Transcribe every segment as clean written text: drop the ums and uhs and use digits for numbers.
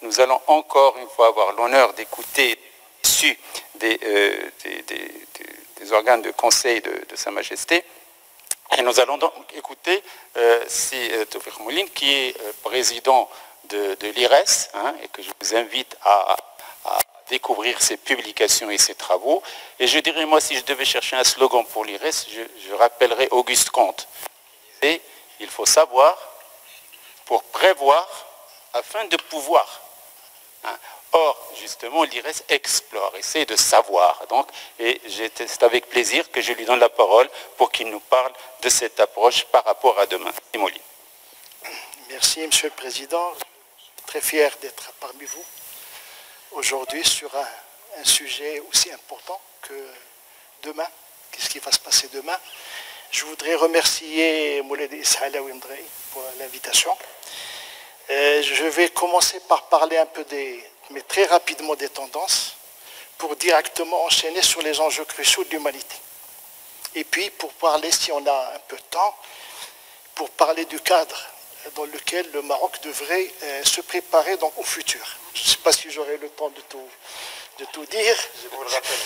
nous allons encore une fois avoir l'honneur d'écouter issus des organes de conseil de Sa Majesté. Et nous allons donc écouter Tawfiq Mouline, qui est président de l'IRES, et que je vous invite à découvrir ses publications et ses travaux. Et je dirais, moi, si je devais chercher un slogan pour l'IRES, je rappellerais Auguste Comte. Et il faut savoir pour prévoir afin de pouvoir. Or, justement, l'IRES explore, essaie de savoir. Donc, et c'est avec plaisir que je lui donne la parole pour qu'il nous parle de cette approche par rapport à demain. Mouline. Merci, Monsieur le Président. Je suis très fier d'être parmi vous aujourd'hui sur un sujet aussi important que demain. Qu'est-ce qui va se passer demain? Je voudrais remercier Mouled Issa Alaoui Mdrei pour l'invitation. Je vais commencer par parler un peu mais très rapidement des tendances, pour directement enchaîner sur les enjeux cruciaux de l'humanité. Et puis, pour parler, si on a un peu de temps, pour parler du cadre dans lequel le Maroc devrait se préparer donc, au futur. Je ne sais pas si j'aurai le temps de tout dire. Je vous le rappelle.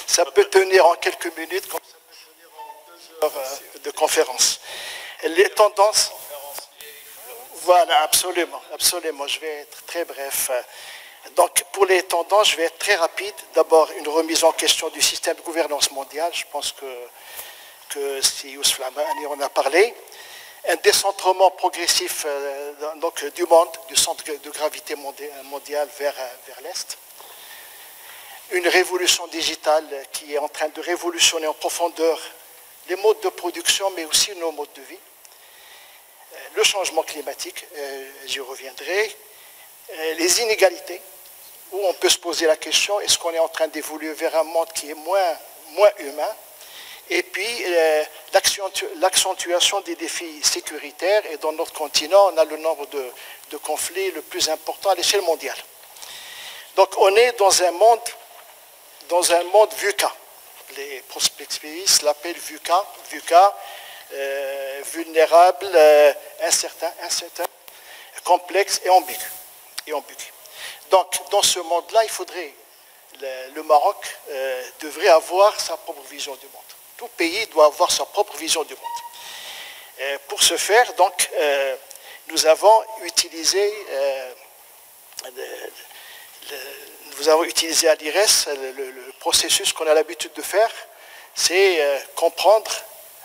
Ça peut tenir en quelques minutes, comme ça peut tenir en 2 heures de conférence. Les tendances... Voilà, absolument, absolument. Je vais être très bref. Donc, pour les tendances, je vais être très rapide. D'abord, une remise en question du système de gouvernance mondiale. Je pense que si Youssef Lamani en a parlé. Un décentrement progressif donc, du monde, du centre de gravité mondial vers l'Est. Une révolution digitale qui est en train de révolutionner en profondeur les modes de production, mais aussi nos modes de vie. Le changement climatique, j'y reviendrai, les inégalités, où on peut se poser la question, est-ce qu'on est en train d'évoluer vers un monde qui est moins humain? Et puis, l'accentuation des défis sécuritaires, et dans notre continent, on a le nombre de conflits le plus important à l'échelle mondiale. Donc, on est dans un monde VUCA. Les prospectivistes l'appellent VUCA, vulnérable, incertain, complexe et ambigu. Donc, dans ce monde-là, il faudrait, le Maroc devrait avoir sa propre vision du monde. Tout pays doit avoir sa propre vision du monde. Pour ce faire, donc, nous avons utilisé à l'IRES le processus qu'on a l'habitude de faire, c'est comprendre,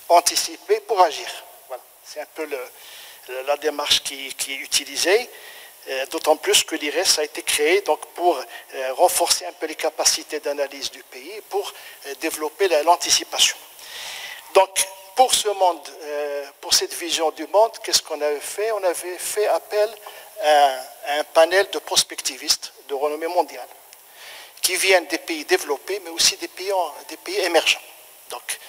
anticiper pour agir. Voilà. C'est un peu la démarche qui est utilisée, d'autant plus que l'IRES a été créé donc, pour renforcer un peu les capacités d'analyse du pays, pour développer l'anticipation. Donc, pour ce monde, pour cette vision du monde, qu'est-ce qu'on avait fait? On avait fait appel à un panel de prospectivistes de renommée mondiale, qui viennent des pays développés, mais aussi des pays émergents. Donc,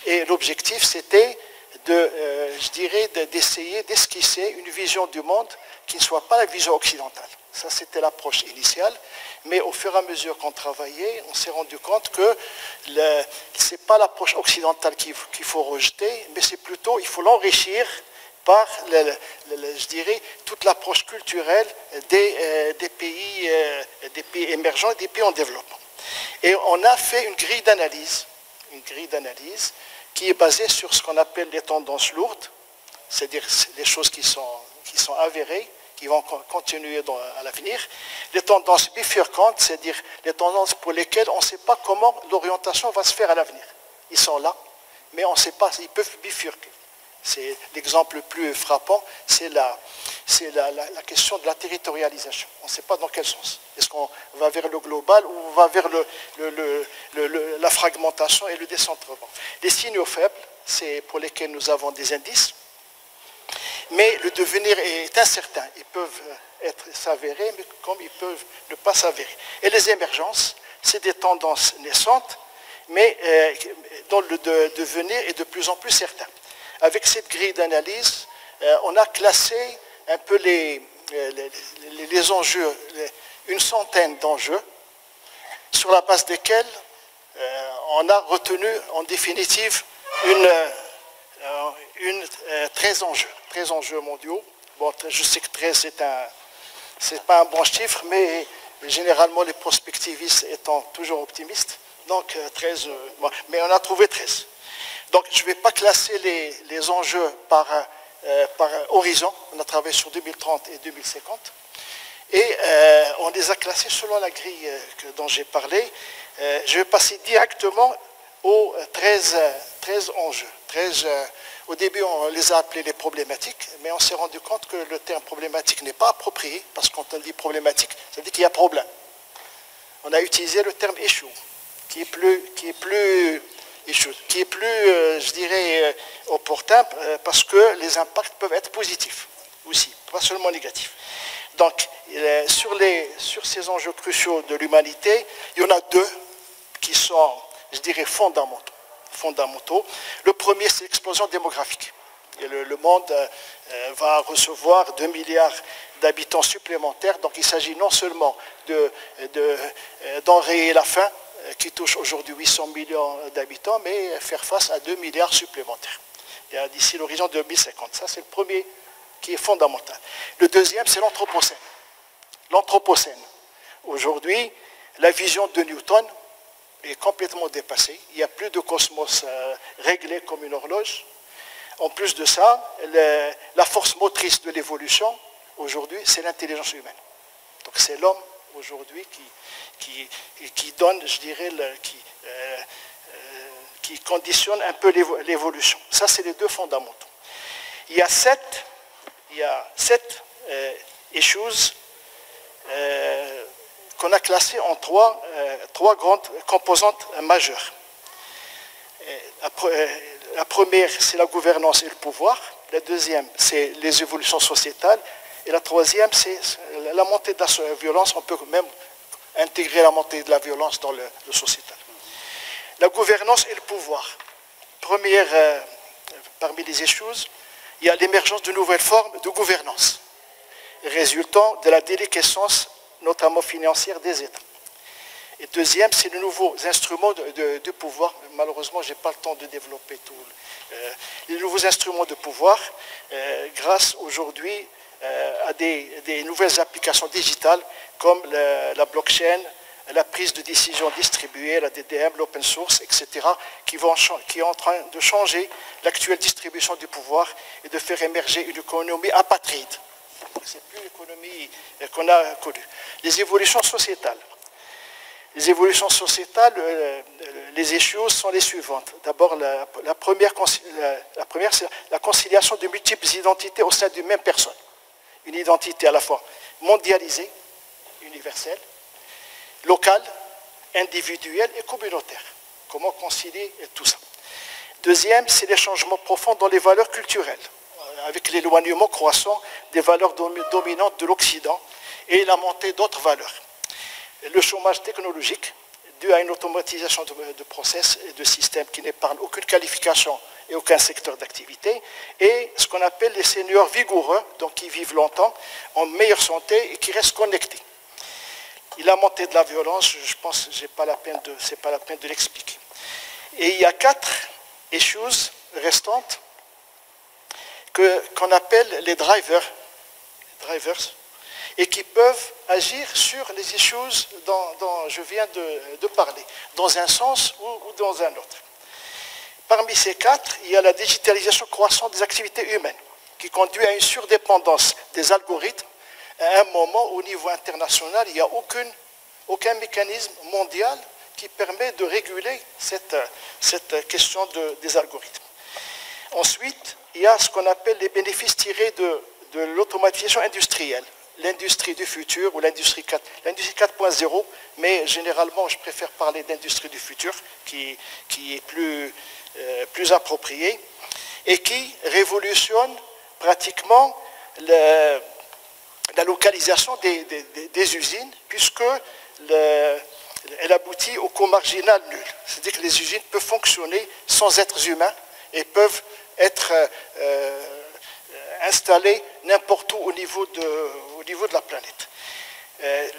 et l'objectif, c'était d'essayer d'esquisser une vision du monde qui ne soit pas la vision occidentale. Ça, c'était l'approche initiale. Mais au fur et à mesure qu'on travaillait, on s'est rendu compte que ce n'est pas l'approche occidentale qu'il faut rejeter, mais c'est plutôt, il faut l'enrichir par, toute l'approche culturelle des pays émergents et des pays en développement. Et on a fait une grille d'analyse qui est basée sur ce qu'on appelle les tendances lourdes, c'est-à-dire les choses qui sont avérées, qui vont continuer à l'avenir. Les tendances bifurcantes, c'est-à-dire les tendances pour lesquelles on ne sait pas comment l'orientation va se faire à l'avenir. Ils sont là, mais on ne sait pas, ils peuvent bifurquer. C'est l'exemple le plus frappant, c'est la question de la territorialisation. On ne sait pas dans quel sens. Est-ce qu'on va vers le global ou on va vers la fragmentation et le décentrement? Les signaux faibles, c'est pour lesquels nous avons des indices, mais le devenir est incertain. Ils peuvent s'avérer, mais comme ils peuvent ne pas s'avérer. Et les émergences, c'est des tendances naissantes, mais dont le devenir est de plus en plus certain. Avec cette grille d'analyse, on a classé un peu les enjeux, une centaine d'enjeux, sur la base desquels on a retenu en définitive 13 enjeux mondiaux. Bon, je sais que 13 c'est pas un bon chiffre, mais généralement les prospectivistes étant toujours optimistes. Donc 13, bon, mais on a trouvé 13. Donc je ne vais pas classer les enjeux par horizon. On a travaillé sur 2030 et 2050. Et on les a classés selon la grille dont j'ai parlé. Je vais passer directement aux 13 enjeux. Au début, on les a appelés les problématiques, mais on s'est rendu compte que le terme problématique n'est pas approprié, parce que quand on dit problématique, ça veut dire qu'il y a problème. On a utilisé le terme issue, qui est plus je dirais, opportun, parce que les impacts peuvent être positifs aussi, pas seulement négatifs. Donc, sur ces enjeux cruciaux de l'humanité, il y en a deux qui sont, je dirais, fondamentaux. Le premier, c'est l'explosion démographique. Et le monde va recevoir 2 milliards d'habitants supplémentaires. Donc, il s'agit non seulement d'enrayer la faim, qui touche aujourd'hui 800 millions d'habitants, mais faire face à 2 milliards supplémentaires d'ici l'horizon 2050. Ça, c'est le premier qui est fondamental. Le deuxième, c'est l'Anthropocène. L'Anthropocène. Aujourd'hui, la vision de Newton est complètement dépassée. Il n'y a plus de cosmos réglé comme une horloge. En plus de ça, la force motrice de l'évolution, aujourd'hui, c'est l'intelligence humaine. Donc c'est l'homme, aujourd'hui, qui donne, je dirais, qui conditionne un peu l'évolution. Ça, c'est les deux fondamentaux. Il y a sept issues qu'on a classées en trois grandes composantes majeures. La première, c'est la gouvernance et le pouvoir. La deuxième, c'est les évolutions sociétales. Et la troisième, c'est la montée de la violence. On peut même intégrer la montée de la violence dans le sociétal. La gouvernance et le pouvoir. Première, parmi les issues, il y a l'émergence de nouvelles formes de gouvernance, résultant de la déliquescence, notamment financière, des États. Et deuxième, c'est les nouveaux instruments de pouvoir. Malheureusement, je n'ai pas le temps de développer tout. Les nouveaux instruments de pouvoir, grâce aujourd'hui à des nouvelles applications digitales comme la blockchain, la prise de décision distribuée, la DDM, l'open source, etc., qui est en train de changer l'actuelle distribution du pouvoir et de faire émerger une économie apatride. Ce n'est plus l'économie qu'on a connue. Les évolutions sociétales. Les évolutions sociétales, les issues sont les suivantes. D'abord, la première, c'est la conciliation de multiples identités au sein d'une même personne. Une identité à la fois mondialisée, universelle, locale, individuelle et communautaire. Comment concilier tout ça? Deuxième, c'est les changements profonds dans les valeurs culturelles, avec l'éloignement croissant des valeurs dominantes de l'Occident et la montée d'autres valeurs. Le chômage technologique, dû à une automatisation de process et de systèmes qui n'épargnent aucune qualification et aucun secteur d'activité, et ce qu'on appelle les seniors vigoureux, donc qui vivent longtemps, en meilleure santé et qui restent connectés. Et la montée de la violence, je pense que ce n'est pas la peine de l'expliquer. Et il y a 4 issues restantes qu'on appelle les drivers, et qui peuvent agir sur les issues dont je viens de parler, dans un sens ou dans un autre. Parmi ces 4, il y a la digitalisation croissante des activités humaines, qui conduit à une surdépendance des algorithmes à un moment où, au niveau international, il n'y a aucun mécanisme mondial qui permet de réguler cette question des algorithmes. Ensuite, il y a ce qu'on appelle les bénéfices tirés de l'automatisation industrielle, l'industrie du futur ou l'industrie 4.0, mais généralement, je préfère parler d'industrie du futur, qui est plus approprié, et qui révolutionne pratiquement la localisation des usines, puisqu'elle aboutit au coût marginal nul. C'est-à-dire que les usines peuvent fonctionner sans êtres humains et peuvent être installées n'importe où au niveau de la planète.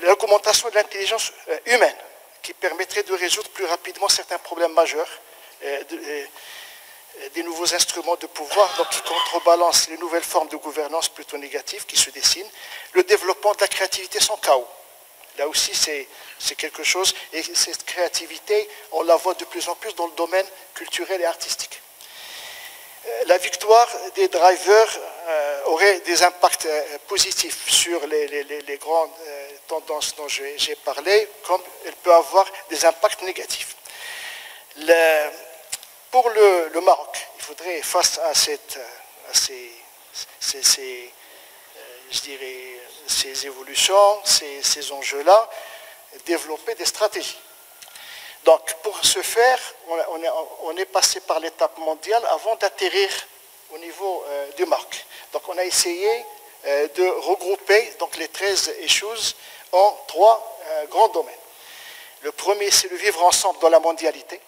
L'augmentation de l'intelligence humaine, qui permettrait de résoudre plus rapidement certains problèmes majeurs, des nouveaux instruments de pouvoir, donc qui contrebalancent les nouvelles formes de gouvernance plutôt négatives qui se dessinent, le développement de la créativité sans chaos. Là aussi, c'est quelque chose, et cette créativité, on la voit de plus en plus dans le domaine culturel et artistique. La victoire des drivers aurait des impacts positifs sur les grandes tendances dont j'ai parlé, comme elle peut avoir des impacts négatifs. Pour le Maroc, il faudrait, face à ces évolutions, ces enjeux-là, développer des stratégies. Donc, pour ce faire, on est passé par l'étape mondiale avant d'atterrir au niveau du Maroc. Donc, on a essayé de regrouper donc, les 13 issues en 3 grands domaines. Le premier, c'est le vivre ensemble dans la mondialité.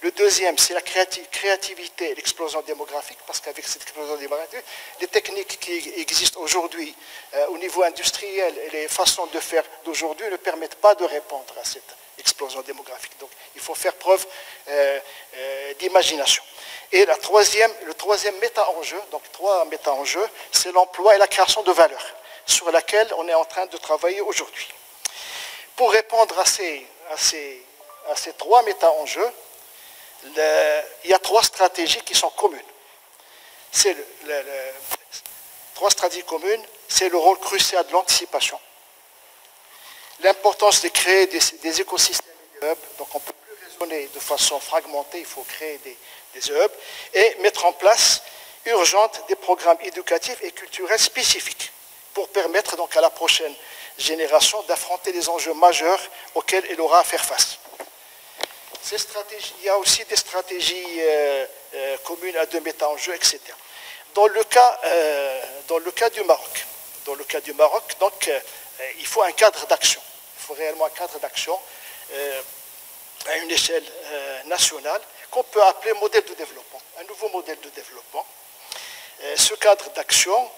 Le deuxième, c'est la créativité et l'explosion démographique, parce qu'avec cette explosion démographique, les techniques qui existent aujourd'hui au niveau industriel et les façons de faire d'aujourd'hui ne permettent pas de répondre à cette explosion démographique. Donc, il faut faire preuve d'imagination. Et le troisième méta-enjeu, donc 3 méta-enjeux, c'est l'emploi et la création de valeur, sur laquelle on est en train de travailler aujourd'hui. Pour répondre à ces 3 méta-enjeux, il y a 3 stratégies qui sont communes. C'est 3 stratégies communes, c'est le rôle crucial de l'anticipation, l'importance de créer des écosystèmes et des hubs, donc on ne peut plus raisonner de façon fragmentée, il faut créer des hubs, et mettre en place urgente des programmes éducatifs et culturels spécifiques pour permettre donc à la prochaine génération d'affronter les enjeux majeurs auxquels elle aura à faire face. Ces stratégies, il y a aussi des stratégies communes à 2 méta-enjeux, etc. Dans le cas du Maroc, donc, il faut un cadre d'action. Il faut réellement un cadre d'action à une échelle nationale qu'on peut appeler modèle de développement, un nouveau modèle de développement. Ce cadre d'action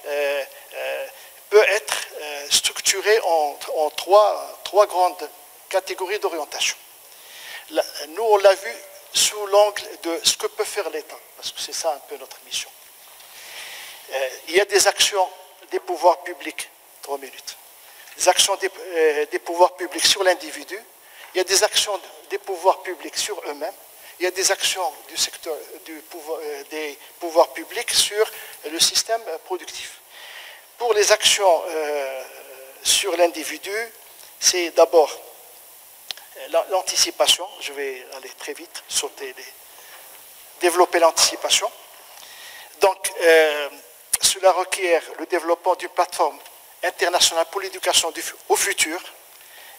peut être structuré en 3 grandes catégories d'orientation. Nous, on l'a vu sous l'angle de ce que peut faire l'État, parce que c'est ça un peu notre mission. Il y a des actions des pouvoirs publics, 3 minutes, des actions des pouvoirs publics sur l'individu, il y a des actions des pouvoirs publics sur eux-mêmes, il y a des actions du secteur des pouvoirs publics sur le système productif. Pour les actions sur l'individu, c'est d'abord l'anticipation, je vais aller très vite, développer l'anticipation. Donc, cela requiert le développement d'une plateforme internationale pour l'éducation au futur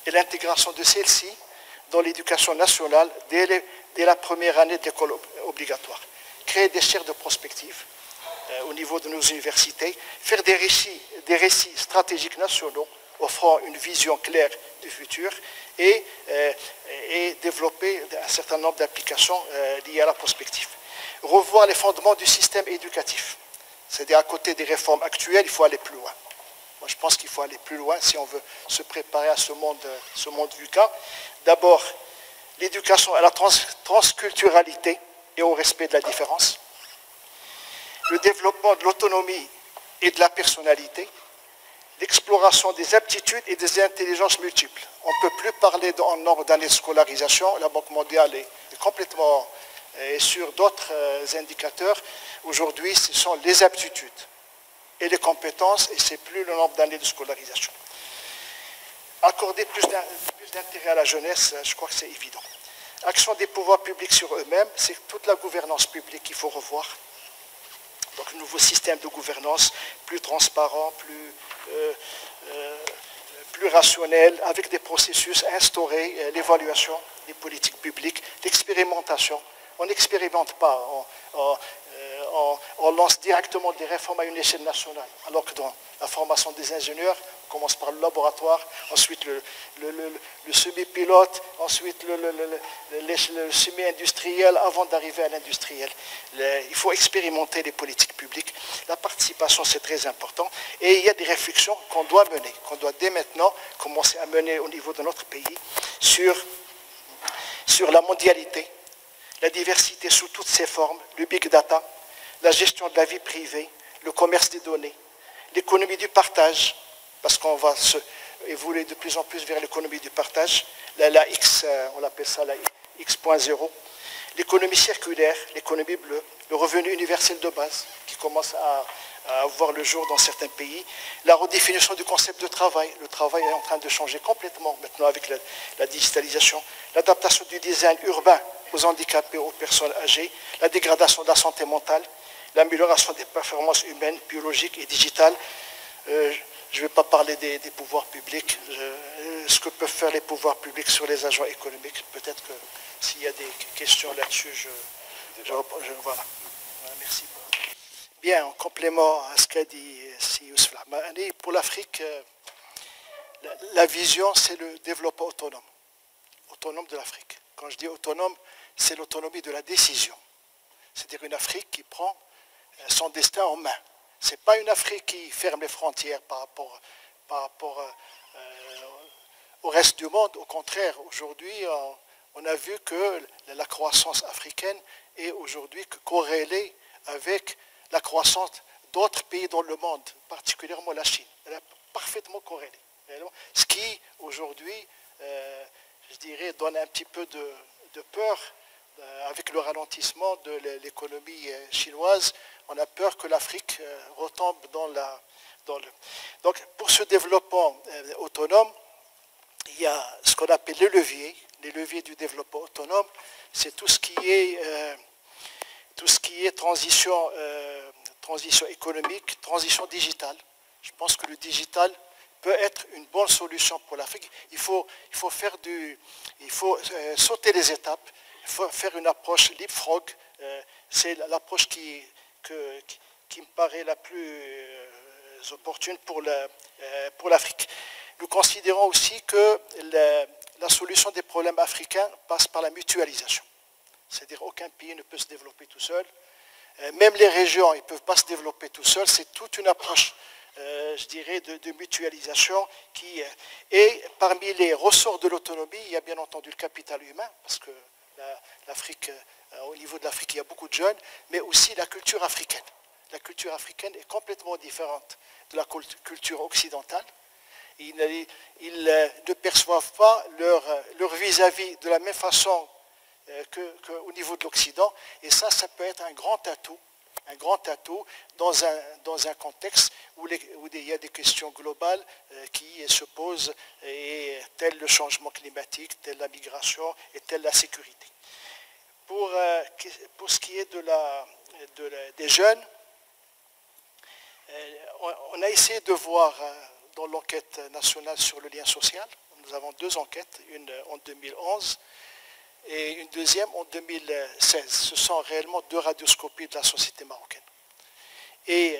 et l'intégration de celle-ci dans l'éducation nationale dès la première année d'école obligatoire. Créer des chaires de prospective au niveau de nos universités, faire des récits stratégiques nationaux offrant une vision claire du futur et développer un certain nombre d'applications liées à la prospective. Revoir les fondements du système éducatif. C'est-à-dire à côté des réformes actuelles, il faut aller plus loin. Moi, je pense qu'il faut aller plus loin si on veut se préparer à ce monde VUCA. D'abord, l'éducation à la transculturalité et au respect de la différence. Le développement de l'autonomie et de la personnalité. L'exploration des aptitudes et des intelligences multiples. On ne peut plus parler en nombre d'années de scolarisation. La Banque mondiale est complètement sur d'autres indicateurs. Aujourd'hui, ce sont les aptitudes et les compétences, et ce n'est plus le nombre d'années de scolarisation. Accorder plus d'intérêt à la jeunesse, je crois que c'est évident. Action des pouvoirs publics sur eux-mêmes, c'est toute la gouvernance publique qu'il faut revoir. Donc, un nouveau système de gouvernance plus transparent, plus rationnel, avec des processus instaurés, l'évaluation des politiques publiques, l'expérimentation. On n'expérimente pas, on lance directement des réformes à une échelle nationale, alors que dans la formation des ingénieurs, on commence par le laboratoire, ensuite le semi-pilote, ensuite le semi-industriel, avant d'arriver à l'industriel. Il faut expérimenter les politiques publiques. La participation, c'est très important. Et il y a des réflexions qu'on doit mener, qu'on doit dès maintenant commencer à mener au niveau de notre pays sur la mondialité, la diversité sous toutes ses formes, le big data, la gestion de la vie privée, le commerce des données, l'économie du partage, parce qu'on va évoluer de plus en plus vers l'économie du partage, la X, on appelle ça la X.0, l'économie circulaire, l'économie bleue, le revenu universel de base, qui commence à voir le jour dans certains pays, la redéfinition du concept de travail. Le travail est en train de changer complètement maintenant avec la digitalisation, l'adaptation du design urbain aux handicapés, aux personnes âgées, la dégradation de la santé mentale, l'amélioration des performances humaines, biologiques et digitales. Je ne vais pas parler des pouvoirs publics, ce que peuvent faire les pouvoirs publics sur les agents économiques. Peut-être que s'il y a des questions là-dessus, voilà. Merci. Bien, en complément à ce qu'a dit Youssef Lahmani, pour l'Afrique, la vision, c'est le développement autonome de l'Afrique. Quand je dis autonome, c'est l'autonomie de la décision. C'est-à-dire une Afrique qui prend son destin en main. Ce n'est pas une Afrique qui ferme les frontières par rapport au reste du monde. Au contraire, aujourd'hui, on a vu que la croissance africaine est aujourd'hui corrélée avec la croissance d'autres pays dans le monde, particulièrement la Chine. Elle est parfaitement corrélée. Ce qui, aujourd'hui, je dirais, donne un petit peu de peur avec le ralentissement de l'économie chinoise. On a peur que l'Afrique retombe dans le... Donc, pour ce développement autonome, il y a ce qu'on appelle les leviers du développement autonome. C'est tout ce qui est transition économique, transition digitale. Je pense que le digital peut être une bonne solution pour l'Afrique. Il faut sauter les étapes, il faut faire une approche leapfrog. C'est l'approche qui me paraît la plus opportune pour l'Afrique. Nous considérons aussi que la solution des problèmes africains passe par la mutualisation. C'est-à-dire qu'aucun pays ne peut se développer tout seul. Même les régions, ils ne peuvent pas se développer tout seuls. C'est toute une approche, je dirais, de mutualisation et parmi les ressorts de l'autonomie, il y a bien entendu le capital humain, parce que l'Afrique, au niveau de l'Afrique, il y a beaucoup de jeunes, mais aussi la culture africaine. La culture africaine est complètement différente de la culture occidentale. Ils ne perçoivent pas leur vis-à-vis de la même façon qu'au niveau de l'Occident. Et ça peut être un grand atout dans un contexte où il y a des questions globales qui se posent, et tel le changement climatique, telle la migration et telle la sécurité. Pour ce qui est des jeunes, on a essayé de voir dans l'enquête nationale sur le lien social, nous avons 2 enquêtes, une en 2011 et une deuxième en 2016. Ce sont réellement 2 radioscopies de la société marocaine. Et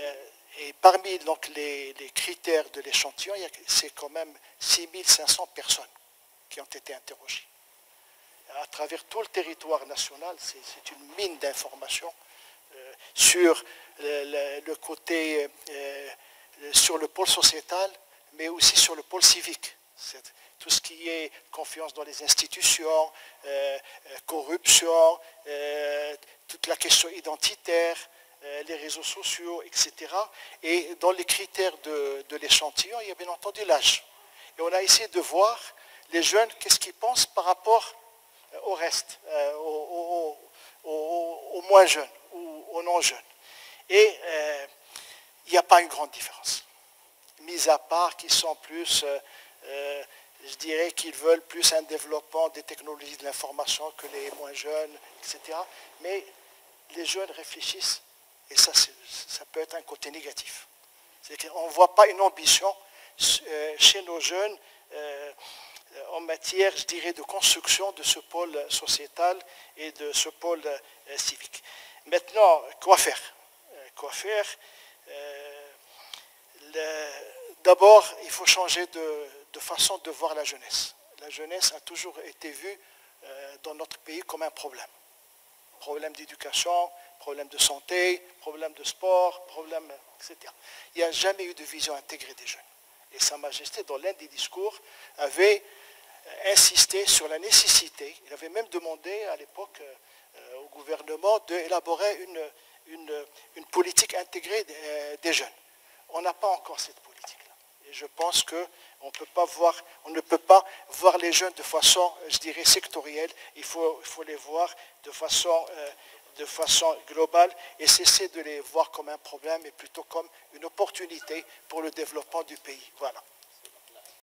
parmi donc, les critères de l'échantillon, c'est quand même 6500 personnes qui ont été interrogées. À travers tout le territoire national, c'est une mine d'informations sur le côté, sur le pôle sociétal, mais aussi sur le pôle civique. Tout ce qui est confiance dans les institutions, corruption, toute la question identitaire, les réseaux sociaux, etc. Et dans les critères de l'échantillon, il y a bien entendu l'âge. Et on a essayé de voir les jeunes, qu'est-ce qu'ils pensent par rapport au reste, aux moins jeunes ou aux non jeunes. Et il n'y a pas une grande différence. Mis à part qu'ils sont plus, je dirais qu'ils veulent plus un développement des technologies de l'information que les moins jeunes, etc. Mais les jeunes réfléchissent, et ça peut être un côté négatif. C'est qu'on ne voit pas une ambition chez nos jeunes en matière, je dirais, de construction de ce pôle sociétal et de ce pôle civique. Maintenant, quoi faire? D'abord, il faut changer de façon de voir la jeunesse. La jeunesse a toujours été vue dans notre pays comme un problème. Problème d'éducation, problème de santé, problème de sport, problème, etc. Il n'y a jamais eu de vision intégrée des jeunes. Et Sa Majesté, dans l'un des discours, avait insisté sur la nécessité, il avait même demandé à l'époque gouvernement d'élaborer une politique intégrée des jeunes. On n'a pas encore cette politique-là. Et je pense qu'on ne peut pas voir les jeunes de façon, je dirais, sectorielle. Il faut les voir de façon globale et cesser de les voir comme un problème, mais plutôt comme une opportunité pour le développement du pays. Voilà.